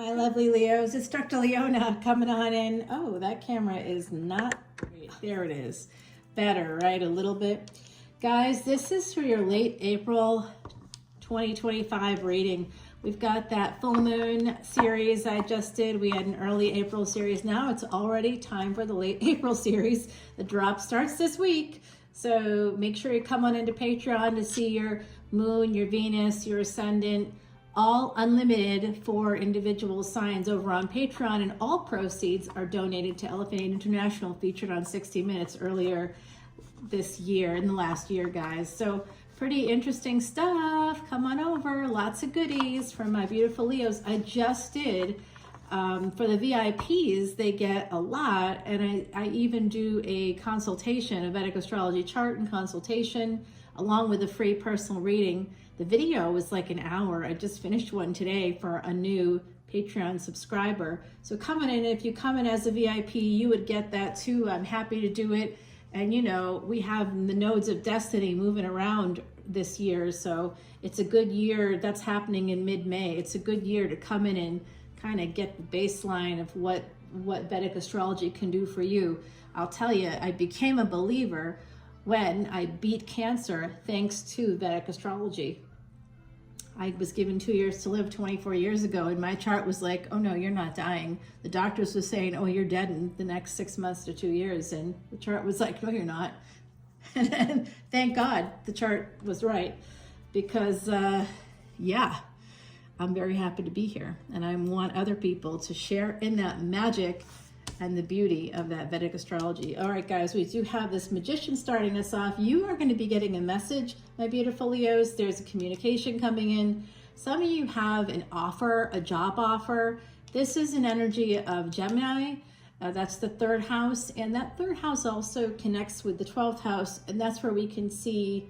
My lovely Leos, it's Dr. Leona coming on in. Oh, that camera is not great. There it is. Better, right? A little bit. Guys, this is for your late April 2025 reading. We've got that full moon series I just did. We had an early April series. Now it's already time for the late April series. The drop starts this week. So make sure you come on into Patreon to see your moon, your Venus, your Ascendant, all unlimited for individual signs over on Patreon, and all proceeds are donated to Elephant International, featured on 60 Minutes earlier this year, in the last year, guys. So pretty interesting stuff. Come on over. Lots of goodies from my beautiful Leos. I just did, for the VIPs, they get a lot, and I even do a consultation, a Vedic Astrology chart and consultation, along with a free personal reading. The video was like an hour. I just finished one today for a new Patreon subscriber. So coming in, if you come in as a VIP, you would get that too. I'm happy to do it. And you know, we have the nodes of destiny moving around this year. So it's a good year. That's happening in mid-May. It's a good year to come in and kind of get the baseline of what Vedic astrology can do for you. I'll tell you, I became a believer when I beat cancer thanks to Vedic astrology. I was given 2 years to live 24 years ago, and my chart was like, oh no, you're not dying. The doctors were saying, oh, you're dead in the next 6 months to 2 years. And the chart was like, no, you're not. And then, thank God the chart was right, because yeah, I'm very happy to be here. And I want other people to share in that magic and the beauty of that Vedic astrology. All right, guys, we do have this magician starting us off. You are going to be getting a message, my beautiful Leos. There's a communication coming in. Some of you have an offer, a job offer. This is an energy of Gemini. That's the third house. And that third house also connects with the 12th house. And that's where we can see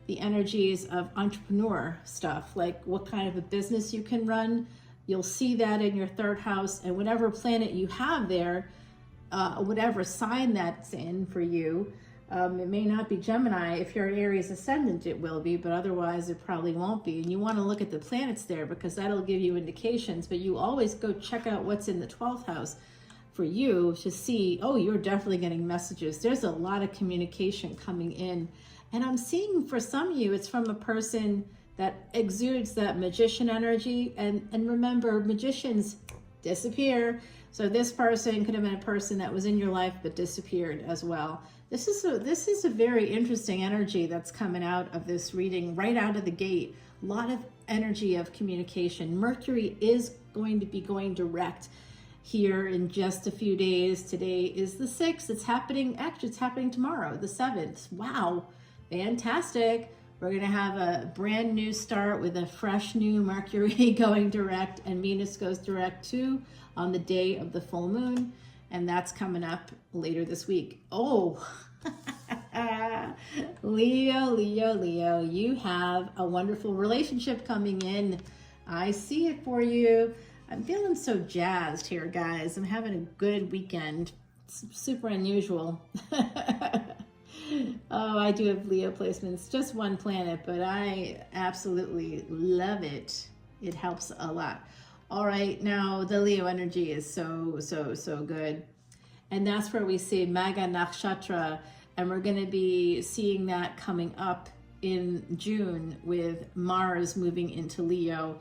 the energies of entrepreneur stuff, like what kind of a business you can run. You'll see that in your third house, and whatever planet you have there, whatever sign that's in for you, it may not be Gemini. If you're an Aries ascendant, it will be, but otherwise it probably won't be. And you want to look at the planets there, because that'll give you indications, but you always go check out what's in the 12th house for you to see, oh, you're definitely getting messages. There's a lot of communication coming in. And I'm seeing for some of you, it's from a person that exudes that magician energy. And remember, magicians disappear. So this person could have been a person that was in your life but disappeared as well. This is a very interesting energy that's coming out of this reading right out of the gate. A lot of energy of communication. Mercury is going to be going direct here in just a few days. Today is the 6th. It's happening, actually it's happening tomorrow, the 7th. Wow, fantastic. We're going to have a brand new start with a fresh new Mercury going direct, and Venus goes direct too on the day of the full moon. And that's coming up later this week. Oh, Leo, you have a wonderful relationship coming in. I see it for you. I'm feeling so jazzed here, guys. I'm having a good weekend. It's super unusual. Oh, I do have Leo placements, just one planet, but I absolutely love it. It helps a lot. All right, now the Leo energy is so good. And that's where we see Magha Nakshatra, and we're going to be seeing that coming up in June with Mars moving into Leo.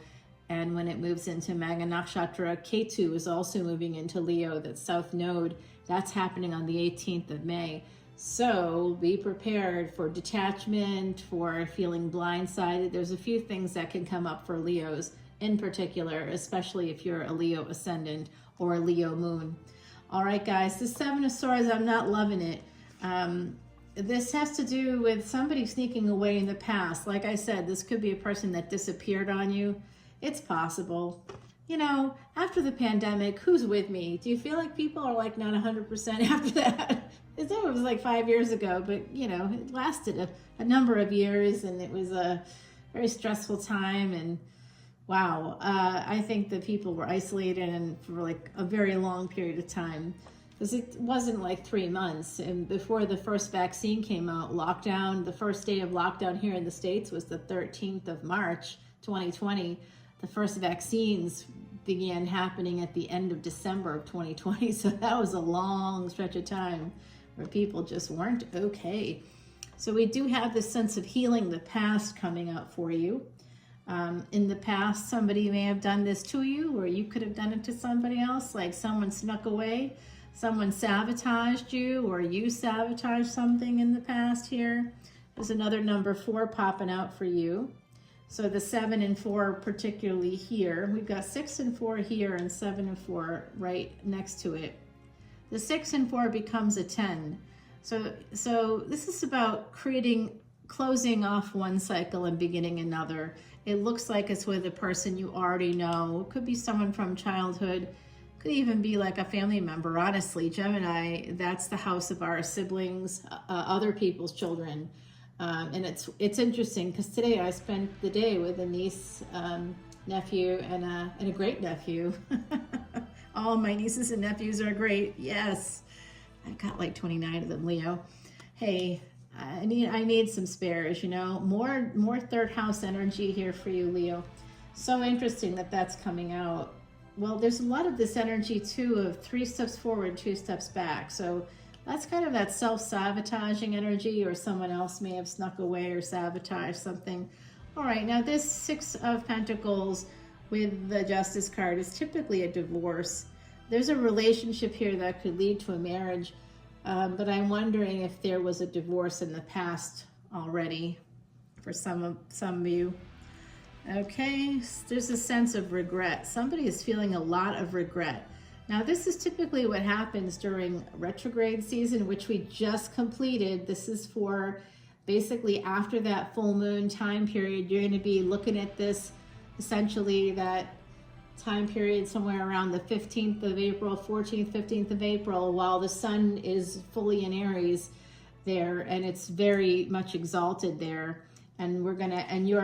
And when it moves into Magha Nakshatra, Ketu is also moving into Leo, that south node. That's happening on the 18th of May. So be prepared for detachment, for feeling blindsided. There's a few things that can come up for Leos in particular, especially if you're a Leo ascendant or a Leo moon. All right, guys, the Seven of Swords, I'm not loving it. This has to do with somebody sneaking away in the past. Like I said, this could be a person that disappeared on you. It's possible. You know, after the pandemic, who's with me? Do you feel like people are like not 100% after that? It was like 5 years ago, but you know, it lasted a number of years, and it was a very stressful time. And wow, I think that people were isolated and for like a very long period of time, because it wasn't like 3 months. And before the first vaccine came out, lockdown, the first day of lockdown here in the States was the 13th of March, 2020. The first vaccines began happening at the end of December of 2020. So that was a long stretch of time where people just weren't okay. So we do have this sense of healing the past coming up for you. In the past, somebody may have done this to you, or you could have done it to somebody else, like someone snuck away, someone sabotaged you, or you sabotaged something in the past here. There's another number 4 popping out for you. So the 7 and 4 particularly here. We've got 6 and 4 here and 7 and 4 right next to it. The 6 and 4 becomes a 10. So this is about closing off one cycle and beginning another. It looks like it's with a person you already know. It could be someone from childhood. Could even be like a family member. Honestly, Gemini, that's the house of our siblings, other people's children. And it's interesting because today I spent the day with a niece, nephew, and a great nephew. All my nieces and nephews are great. Yes, I've got like 29 of them, Leo. Hey, I need some spares, you know, more third house energy here for you, Leo. So interesting that that's coming out. Well, there's a lot of this energy too of 3 steps forward, 2 steps back. So that's kind of that self-sabotaging energy, or someone else may have snuck away or sabotaged something. All right, now this 6 of Pentacles with the Justice card is typically a divorce. There's a relationship here that could lead to a marriage. But I'm wondering if there was a divorce in the past already for some of you. Okay, there's a sense of regret. Somebody is feeling a lot of regret. Now, this is typically what happens during retrograde season, which we just completed. This is for basically after that full moon time period. You're going to be looking at this, essentially that time period somewhere around the 15th of April, 14th, 15th of April, while the sun is fully in Aries there, and it's very much exalted there. And your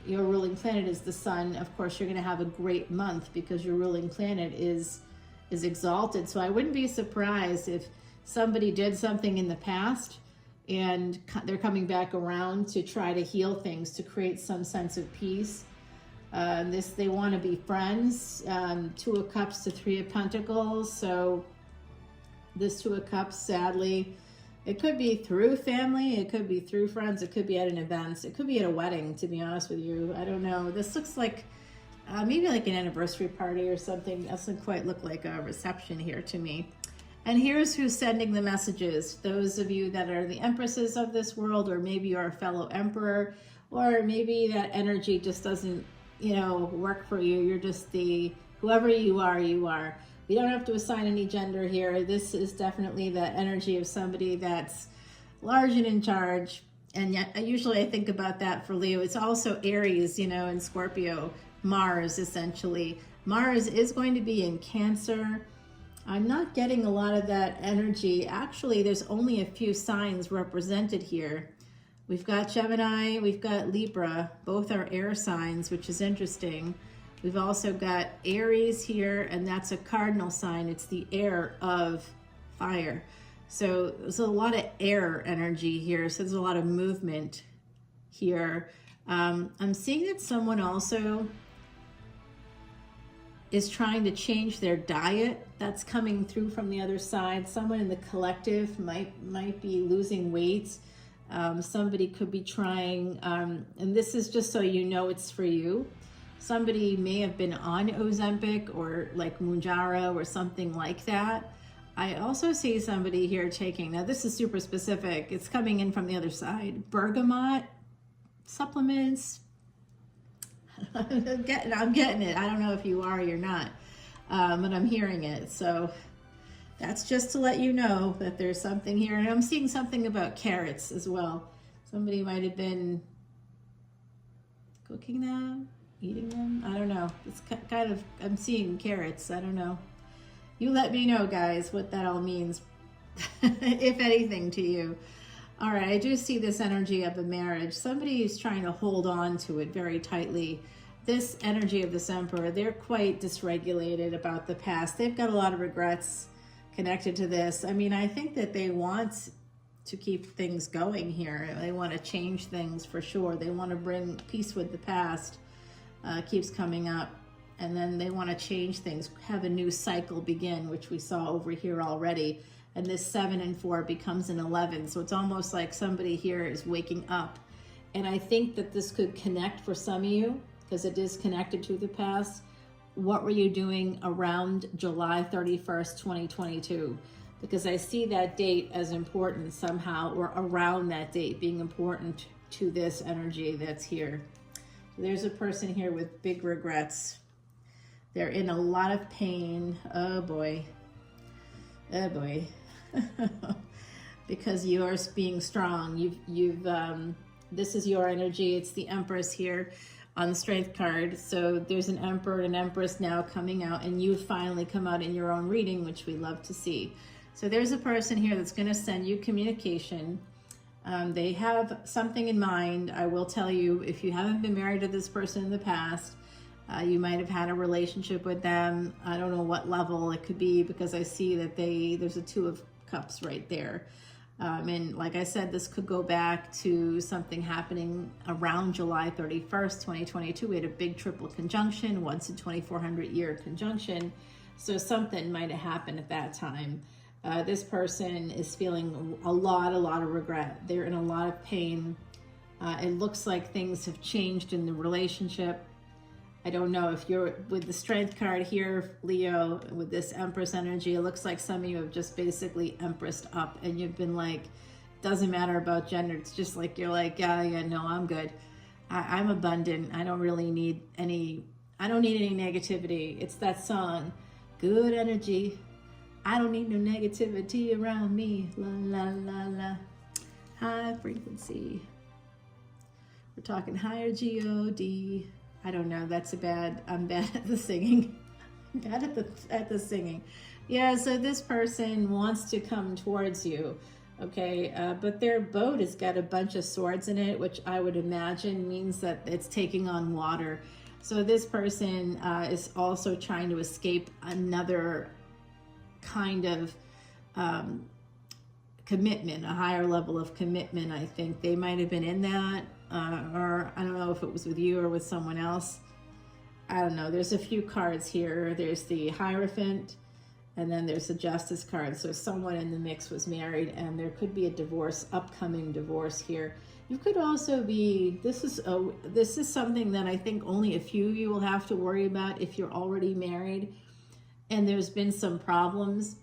ruling planet is the sun. Of course, you're gonna have a great month because your ruling planet is exalted. So I wouldn't be surprised if somebody did something in the past and they're coming back around to try to heal things, to create some sense of peace. They want to be friends. 2 of Cups to 3 of Pentacles. So this 2 of Cups, sadly, it could be through family, it could be through friends, it could be at an event, it could be at a wedding, to be honest with you. I don't know. This looks like maybe like an anniversary party or something. It doesn't quite look like a reception here to me. And here's who's sending the messages. Those of you that are the empresses of this world, or maybe you're a fellow emperor, or maybe that energy just doesn't work for you. You're just whoever you are, you are. We don't have to assign any gender here. This is definitely the energy of somebody that's large and in charge. And yet, usually I think about that for Leo. It's also Aries, and Scorpio, Mars, essentially. Mars is going to be in Cancer. I'm not getting a lot of that energy. Actually, there's only a few signs represented here. We've got Gemini, we've got Libra, both are air signs, which is interesting. We've also got Aries here, and that's a cardinal sign. It's the air of fire. So there's a lot of air energy here. So there's a lot of movement here. I'm seeing that someone also is trying to change their diet. That's coming through from the other side. Someone in the collective might be losing weight. Somebody could be trying, and this is just so you know it's for you. Somebody may have been on Ozempic or like Mounjaro or something like that. I also see somebody here taking, now this is super specific, it's coming in from the other side, bergamot supplements. I'm getting it. I don't know if you are or you're not, but I'm hearing it. So that's just to let you know that there's something here. And I'm seeing something about carrots as well. Somebody might have been cooking them, eating them. I don't know. It's kind of, I'm seeing carrots. I don't know. You let me know, guys, what that all means, if anything, to you. All right, I do see this energy of a marriage. Somebody is trying to hold on to it very tightly. This energy of this emperor, they're quite dysregulated about the past. They've got a lot of regrets connected to this. I mean, I think that they want to keep things going here. They want to change things for sure. They want to bring peace with the past. Keeps coming up. and then they want to change things, have a new cycle begin, which we saw over here already. And this 7 and 4 becomes an 11. So it's almost like somebody here is waking up. And I think that this could connect for some of you, because it is connected to the past. What were you doing around July 31st, 2022? Because I see that date as important somehow, or around that date being important to this energy that's here. There's a person here with big regrets. They're in a lot of pain. Oh boy. Oh boy. Because you're being strong. This is your energy. It's the Empress here on the Strength card. So there's an Emperor and an Empress now coming out, and you've finally come out in your own reading, which we love to see. So there's a person here that's going to send you communication. They have something in mind. I will tell you, if you haven't been married to this person in the past, you might have had a relationship with them. I don't know what level it could be, because I see that there's a 2 of Cups right there. And like I said, this could go back to something happening around July 31st, 2022. We had a big triple conjunction, once in 2,400 year conjunction. So something might have happened at that time. This person is feeling a lot of regret. They're in a lot of pain. It looks like things have changed in the relationship. I don't know if you're with the Strength card here, Leo, with this Empress energy. It looks like some of you have just basically Empressed up, and you've been like, doesn't matter about gender. It's just like, you're like, yeah, no, I'm good. I'm abundant. I don't really need any negativity. It's that song, good energy. I don't need no negativity around me. La, la, la, la. High frequency. We're talking higher G-O-D. I don't know. I'm bad at the singing. I'm bad at the singing. Yeah, so this person wants to come towards you, okay? But their boat has got a bunch of swords in it, which I would imagine means that it's taking on water. So this person is also trying to escape another kind of commitment, a higher level of commitment. I think they might have been in that, or I don't know if it was with you or with someone else. I don't know. There's a few cards here. There's the Hierophant, and then there's the Justice card. So someone in the mix was married, and there could be a divorce, upcoming divorce here. You could also be, this is something that I think only a few of you will have to worry about if you're already married and there's been some problems.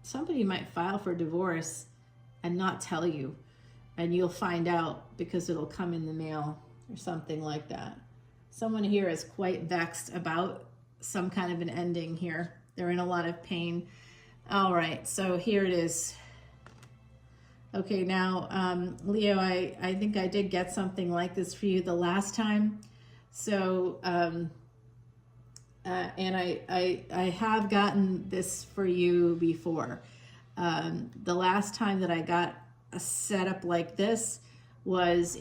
Somebody might file for divorce and not tell you, and you'll find out because it'll come in the mail or something like that. Someone here is quite vexed about some kind of an ending here. They're in a lot of pain. All right, so here it is. Okay, now, Leo, I think I did get something like this for you the last time. So, and I have gotten this for you before. The last time that I got a setup like this was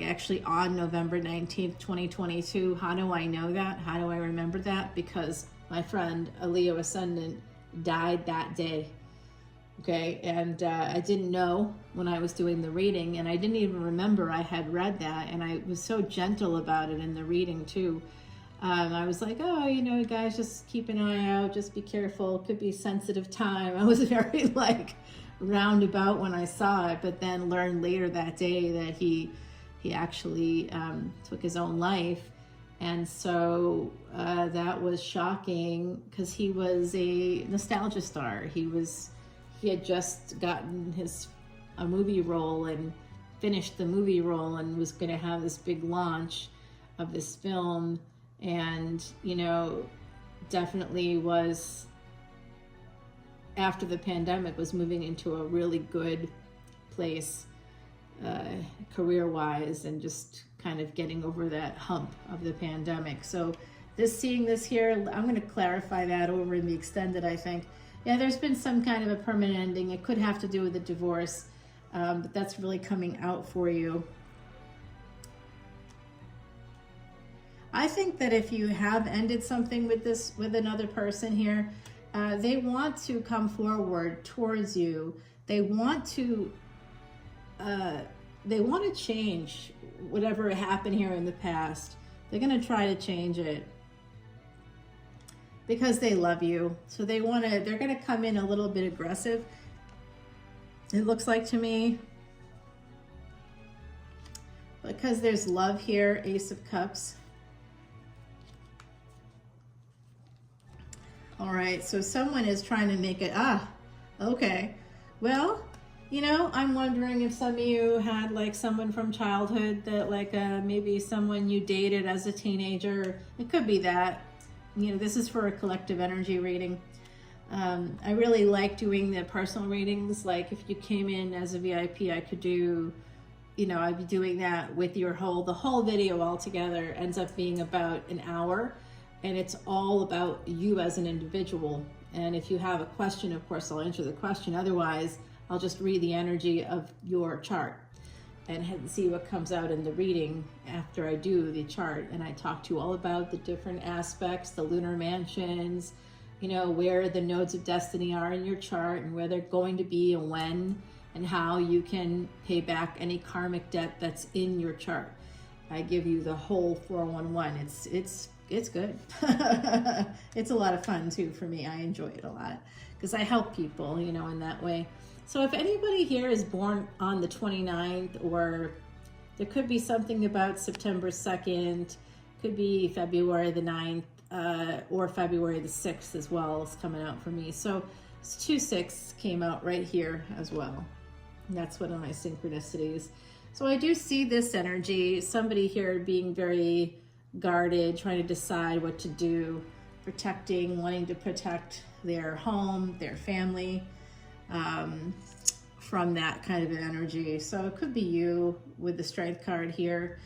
actually on November 19th, 2022. How do I know that? How do I remember that? Because my friend, a Leo Ascendant, died that day. Okay, and I didn't know when I was doing the reading, and I didn't even remember I had read that, and I was so gentle about it in the reading too. I was like, oh, guys, just keep an eye out, just be careful, it could be a sensitive time. I was very roundabout when I saw it, but then learned later that day that he actually took his own life. And so that was shocking, because he was a nostalgia star. He had just gotten a movie role and finished the movie role and was going to have this big launch of this film, and definitely was, after the pandemic, was moving into a really good place career-wise, and just kind of getting over that hump of the pandemic. So seeing this here, I'm going to clarify that over in the extended, I think. Yeah, there's been some kind of a permanent ending. It could have to do with a divorce, but that's really coming out for you. I think that if you have ended something with another person here, they want to come forward towards you. They want to change whatever happened here in the past. They're going to try to change it because they love you. So they're going to come in a little bit aggressive, it looks like to me, because there's love here, Ace of Cups. All right, so someone is trying to make it, okay. Well, you know, I'm wondering if some of you had like someone from childhood that like maybe someone you dated as a teenager. It could be that. You know, this is for a collective energy reading. I really like doing the personal readings. Like if you came in as a VIP, I could do, you know, I'd be doing that with the whole video all together ends up being about an hour. And it's all about you as an individual. And if you have a question, of course, I'll answer the question. Otherwise, I'll just read the energy of your chart and see what comes out in the reading after I do the chart. And I talk to you all about the different aspects, the lunar mansions, you know, where the nodes of destiny are in your chart and where they're going to be and when, and how you can pay back any karmic debt that's in your chart. I give you the whole 411. It's good. It's a lot of fun too for me. I enjoy it a lot because I help people, you know, in that way. So if anybody here is born on the 29th, or there could be something about September 2nd, could be February the 9th, or February the 6th as well is coming out for me. So 2/6 came out right here as well. And that's one of my synchronicities. So I do see this energy, somebody here being very guarded, trying to decide what to do, protecting, wanting to protect their home, their family, from that kind of an energy. So it could be you with the Strength card here.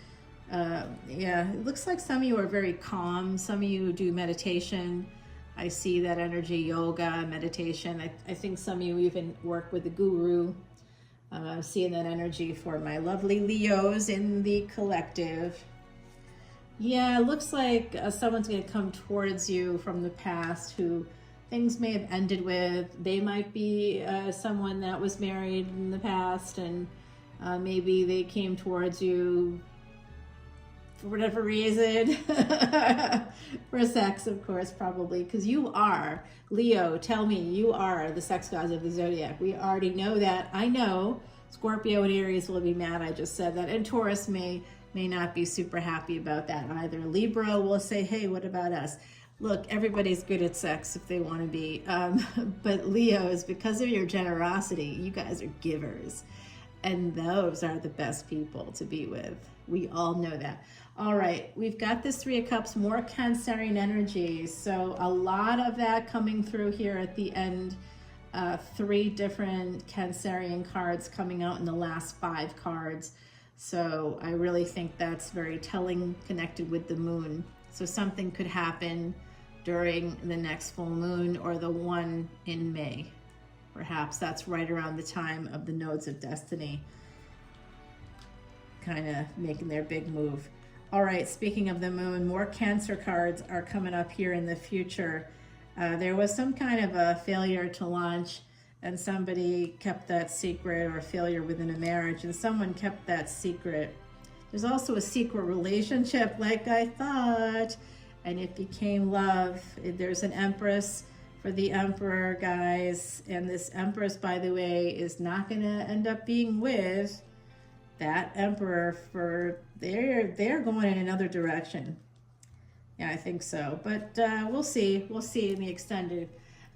Yeah, it looks like some of you are very calm. Some of you do meditation. I see that energy, yoga, meditation. I think some of you even work with the guru. I'm seeing that energy for my lovely Leos in the collective. Yeah, it looks like someone's going to come towards you from the past who things may have ended with. They might be someone that was married in the past, and maybe they came towards you for whatever reason. For sex, of course, probably, because you are, Leo, tell me, you are the sex gods of the zodiac. We already know that. I know Scorpio and Aries will be mad I just said that, and Taurus may not be super happy about that either. Libra will say, hey, what about us? Look, everybody's good at sex if they want to be, but Leos, because of your generosity, you guys are givers, and those are the best people to be with. We all know that. All right, we've got this Three of Cups, more Cancerian energy, so a lot of that coming through here at the end. 3 different Cancerian cards coming out in the last 5 cards. So I really think that's very telling, connected with the moon. So something could happen during the next full moon or the one in May. Perhaps that's right around the time of the nodes of destiny kind of making their big move. All right, speaking of the moon, more Cancer cards are coming up here in the future. There was some kind of a failure to launch, and somebody kept that secret, or a failure within a marriage, and someone kept that secret. There's also a secret relationship, like I thought, and it became love. There's an Empress for the Emperor, guys, and this Empress, by the way, is not going to end up being with that Emperor. For they're going in another direction. Yeah, I think so, but we'll see. We'll see in the extended.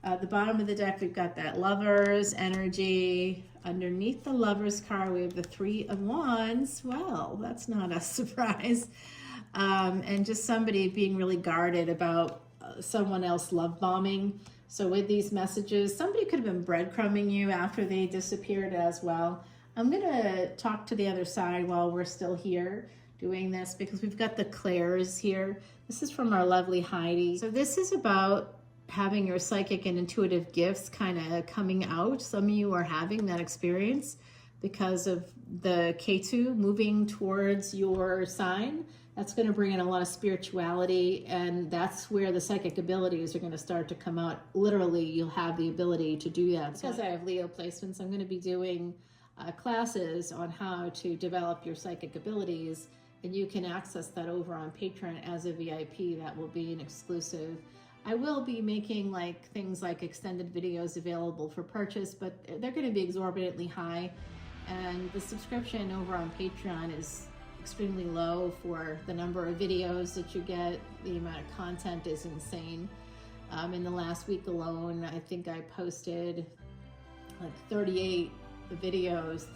The bottom of the deck, we've got that Lovers energy. Underneath the Lovers card, we have the Three of Wands. Well, that's not a surprise. And just somebody being really guarded about someone else love bombing. So with these messages, somebody could have been breadcrumbing you after they disappeared as well. I'm going to talk to the other side while we're still here doing this, because we've got the Claires here. This is from our lovely Heidi. So this is about having your psychic and intuitive gifts kind of coming out. Some of you are having that experience because of the Ketu moving towards your sign. That's going to bring in a lot of spirituality, and that's where the psychic abilities are going to start to come out. Literally, you'll have the ability to do that. Because I have Leo placements, I'm going to be doing classes on how to develop your psychic abilities, and you can access that over on Patreon as a VIP. That will be an exclusive. I will be making like things like extended videos available for purchase, but they're going to be exorbitantly high, and the subscription over on Patreon is extremely low for the number of videos that you get. The amount of content is insane. In the last week alone, I think I posted like 38 videos,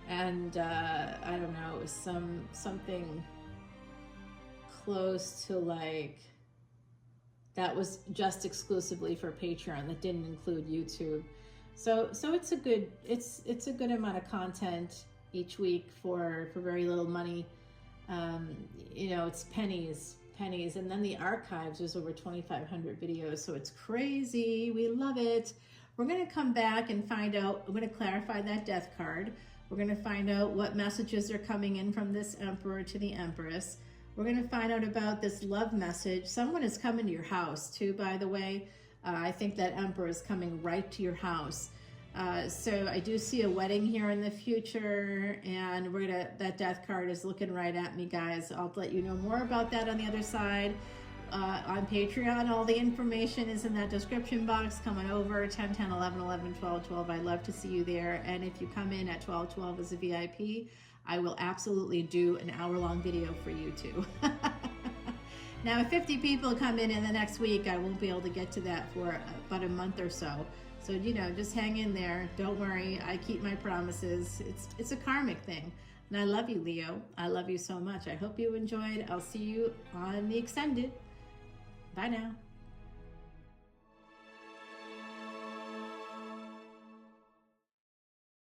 and I don't know, it was something close to like, that was just exclusively for Patreon. That didn't include YouTube. So it's a good amount of content each week for very little money. You know, it's pennies. And then the archives, there's over 2,500 videos. So it's crazy. We love it. We're going to come back and find out. We're going to clarify that death card. We're going to find out what messages are coming in from this Emperor to the Empress. We're going to find out about this love message. Someone is coming to your house too, by the way. I think that Emperor is coming right to your house. So I do see a wedding here in the future, and that death card is looking right at me, guys. I'll let you know more about that on the other side. On Patreon, all the information is in that description box. Coming over 10, 10, 11, 11, 12, 12. I'd love to see you there. And if you come in at 12, 12 as a VIP, I will absolutely do an hour-long video for you too. Now, if 50 people come in the next week, I won't be able to get to that for about a month or so. So, you know, just hang in there. Don't worry. I keep my promises. It's a karmic thing. And I love you, Leo. I love you so much. I hope you enjoyed. I'll see you on the Extended. Bye now.